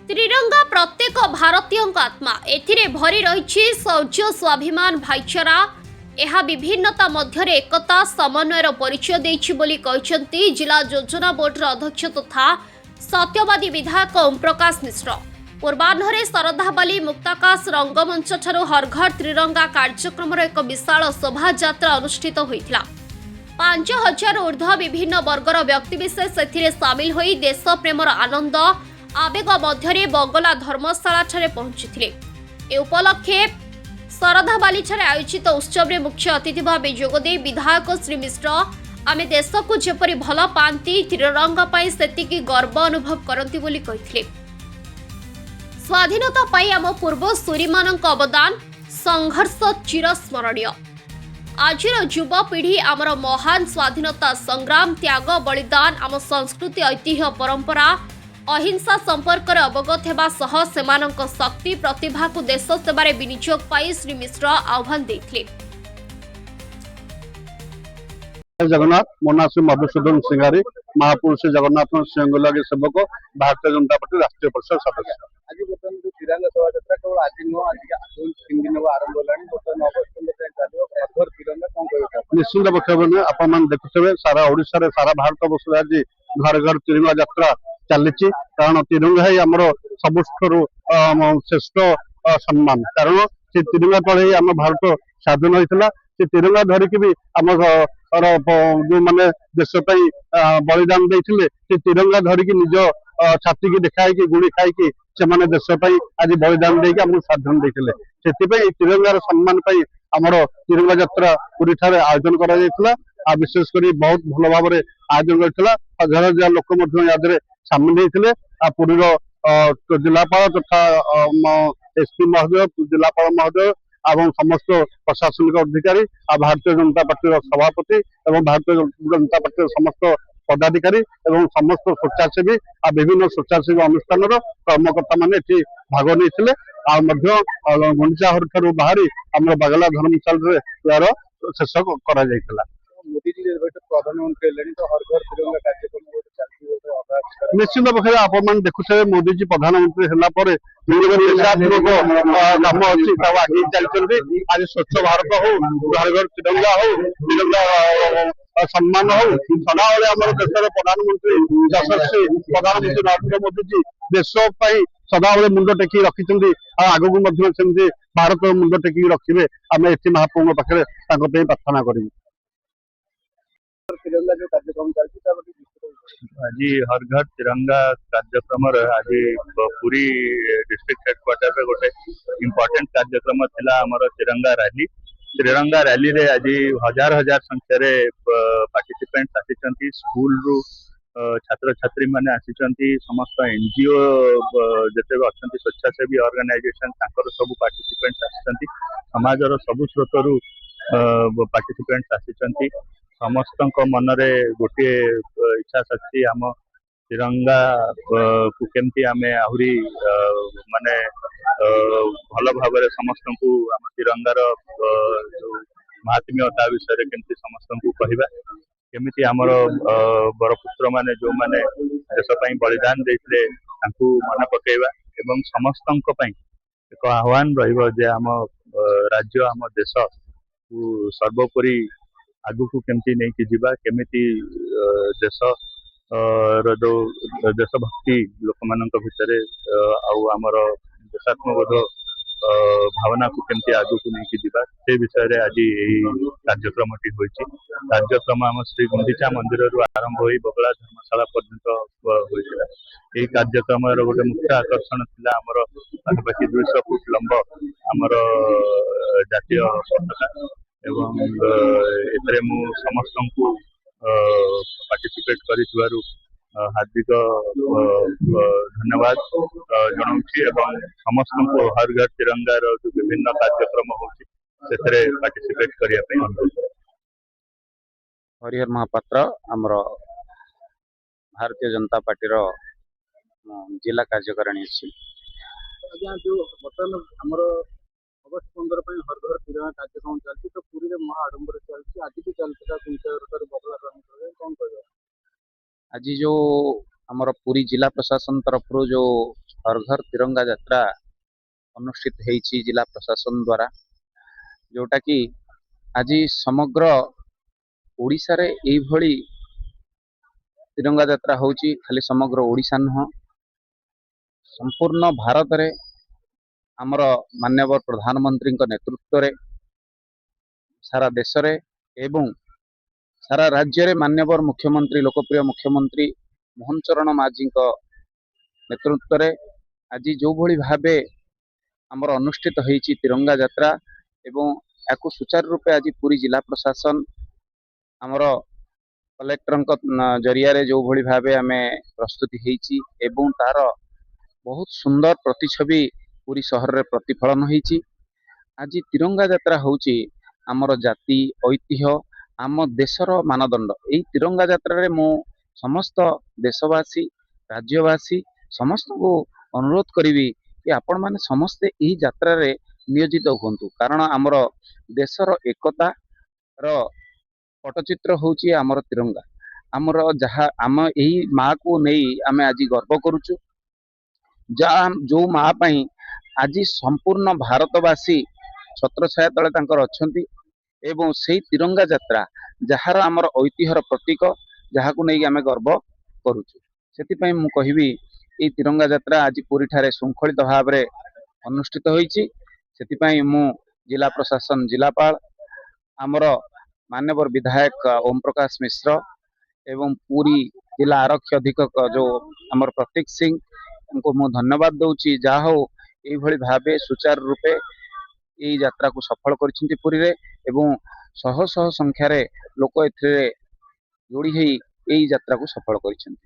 त्रिरंगा प्रत्येक भारतीय आत्मा एथिरे भरी रही शौर्य स्वाभिमान भाईचारा यह विभिन्नता मध्य एकता समन्वयर परिचय देछि बोली कहछन्ति जिला योजना बोर्डर अध्यक्ष तथा सत्यवादी विधायक ओम प्रकाश मिश्र। पूर्वाह्न शरधाबाली मुक्ताकाश रंगमंच ठारू हर घर त्रिरंगा कार्यक्रम एक विशाल शोभायात्रा अनुष्ठित होइथिला। 5000 ऊर्ध्व विभिन्न वर्गर व्यक्तिविशेष एथिरे सामिल होई देश प्रेमर आनंद आवेग मध्य बगला धर्मशाला ठारे पहुंचीथिले। ए उपलक्षे शरधाबाली ठारे आयोजित उत्सव में मुख्य अतिथि भाव जोगदे विधायक श्री मिश्र आमे देश को जेपरी भल पाती त्रिरंगा पाई सेतिकी गर्व अनुभव करती बोली कहिथिले। स्वाधीनता पाई आम पूर्व सूरी मानक अवदान संघर्ष चिरस्मरणीय। आजिर युवपीढ़ी आमर महान स्वाधीनता संग्राम त्याग बलिदान आम संस्कृति ऐतिह्य परंपरा अहिंसा संपर्क अवगत होगा सह सेमानक शक्ति प्रतिभा को देश सेवार विनियोग पाई श्री मिश्र आह्वान देथिले। जगन्नाथ मोना श्री मधुसूदन सिंगारी महापुरुष जगन्नाथ सिंहलगे सेवक भारतीय जनता पार्टी राष्ट्रीय परिषद सदस्य। आज बर्तमान जो तिरंगा शोभायात्रा केवल आज नुह आज 3 दिन आरंभ होलानी बर्तमान अगस्त तिरंगा कौन कह निश्चित पक्ष आपण देखुथे सारा ओडिशा सारा भारत वर्ष आज घर घर तिरंगा यात्रा चली कारण तिरंगा ही आमर सबुठ श्रेष्ठ सम्मान कारण से तिरंगा तले आम भारत स्वाधीन होता से तिरंगा धरिकी भी आम जो मैंने देश बलिदान देते से तिरंगा धरिकी निज छाती की देखाई गुड़ी खाई से देश आज बलिदान देके आमको स्वाधीन देते से तिरंगार सम्मान आमर तिरंगा यात्रा पुरी ठारे आयोजन करा विशेषकर बहुत भल भाव आयोजन करता हजार हजार लोक सामिल होते पुरीर जिलापाल तथा एसपी महोदय जिलापाल महोदय और समस्त प्रशासनिक अधिकारी भारतीय जनता पार्टी सभापति और भारतीय जनता पार्टी समस्त पदाधिकारी और समस्त स्वेच्छासेवी विभिन्न स्वेच्छासेवी अनुष्ठान कर्मकर्ता मान भाग नहीं गुंडीचाहर ठार बाहरी आम बागला धर्मशाला यार शेष कर मोदी जी प्रधानमंत्री तो हर घर तिरंगा कार्यक्रम निश्चित पक्ष आपण देखुए मोदी जी प्रधानमंत्री काम अच्छी आगे चलती आज स्वच्छ भारत हो घर घर तिरंगा हो तिरंगा सम्मान हो सदाबले आम देश प्रधानमंत्री यशस्वी प्रधानमंत्री नरेंद्र मोदी जी देश सदाबले मुंड टेकी रखिंट आगू भारत मुंड टेकी रखिए आम ये महाप्रभु पाखे प्रार्थना करूँ। तिरंगा जो कार्यक्रम चलती आज हर घर तिरंगा कार्यक्रम आज पूरी डिस्ट्रिक्ट हेडक्वार्टर रे गोटे इम्पोर्टेंट कार्यक्रम थिला हमर तिरंगा रैली रे आज हजार हजार संख्या रे पार्टिसिपेंट्स आसिचंती स्कूल रु छात्र छात्री माने आसिचंती समस्त एनजीओ जते अच्छी स्वेच्छासेवी ऑर्गेनाइजेशन तांकर सब पार्टिसिपेंट्स आसिचंती समाजर सब स्रोतरु पार्टिसिपेंट्स आसिचंती समस्त मनरे गोटे इच्छा शक्ति आम तिरंगा को केमती आमे आहुरी माने भल भाव समस्त को आम तिरंगार महात्म्यता विषय केमती समस्त को कहवा केमिति आमर बरपुत्र माने जो माने देश पई बलिदान देते मन पकेवा एवं समस्त एक आह्वान रहिबो जे आम राज्य आम देश को सर्वोपरि आगु को केमती नहीं कि जीवा केमिति देश जो देशभक्ति लोक मानक भितर आमर देशात्मबोध भावना को केमती आगु को नहीं कि जीवा से विषय रे आज यही कार्यक्रम टी होइछि। कार्यक्रम आम श्री गुंडीचा मंदिर रु आरंभ होई बगला धर्मशाला पर्यंत होइछिला। यही कार्यक्रम रो गोटे मुख्य आकर्षण थिला हमर पाखापाखि 200 फुट लंब हमर जातीय पताका एवं एथरे मु समस्त को पार्टिसिपेट करिथिबारु हार्दिक धन्यवाद जनाऊँगी एवं समस्त को हर घर तिरंगा जो विभिन्न कार्यक्रम होची सेथरे पार्टिसिपेट करिया पे अनुरोध। हरिहर महापात्र आमर भारतीय जनता पार्टी रो जिला कार्यकारिणी अछि। जो बर्तमान आमर अगस्त 15 हर घर तिरंगा कार्यक्रम चलती तो पूरी महा आडंबर चलती आज भी चलता बगला कौन कह आज जो आमर पुरी जिला प्रशासन तरफ जो हर घर तिरंगा यात्रा अनुष्ठित होईछि जिला प्रशासन द्वारा, जोटा कि आज समग्र ओडिशा रे एई भली तिरंगा यात्रा होउछि। खाली समग्र ओडिशा नुह, संपूर्ण भारत रे आमर माननीय प्रधानमंत्री नेतृत्व रे सारा देश रे एवं सारा राज्य रे माननीय मुख्यमंत्री लोकप्रिय मुख्यमंत्री मोहन चरण माझी नेतृत्व रे आज जो भली भाबे आमर अनुष्ठित होईछि तिरंगा यात्रा एवं याकु सुचारू रूपे आज पूरी जिला प्रशासन आमर कलेक्टर जरिया रे जो भली भाबे आमे प्रस्तुति होईछि एवं तार बहुत सुंदर प्रतिछवि पूरी शहर रे प्रतिफलन होईछि। आज तिरंगा यात्रा होउछि आमर जाति ऐतिह्य आम देशर मानदंड। एई तिरंगा यात्रा रे मु समस्त देशवासी राज्यवासी समस्त को अनुरोध करी कि आपण माने समस्ते एही यात्रा रे नियोजित हुंतु, कारण आमर देशर एकता रो पटचित्र होउछि आमर तिरंगा। आमर जहा आम एही माँ को नहीं आमे आज गर्व करूछु, जहा जो माँ पई आज संपूर्ण भारतवासी छत्र छाया तले तांकर अछंती एवं सेही तिरंगा यात्रा जहार आमर ऐतिह्यर प्रतीक जहाकु नहीं आमे गर्व करूछु। सेति पई मु कहिबी ए तिरंगा यात्रा आज पुरी ठारे शृंखलित भाव रे अनुष्ठित होईछि। सेति पई मु जिला प्रशासन जिलापाल आमर मान्यवर विधायक ओम प्रकाश मिश्र एवं पूरी जिला आरक्षी अधीक्षक जो आमर प्रतीक सिंह उनको मु धन्यवाद दउछि, जा हो एई भली भाबे सुचारू रूपे एई यात्रा को सफल करिसेंती पुरी रे एवं शह शह संख्यार लोक एथिरे जोड़ी एई यात्रा को सफल करिसेंती।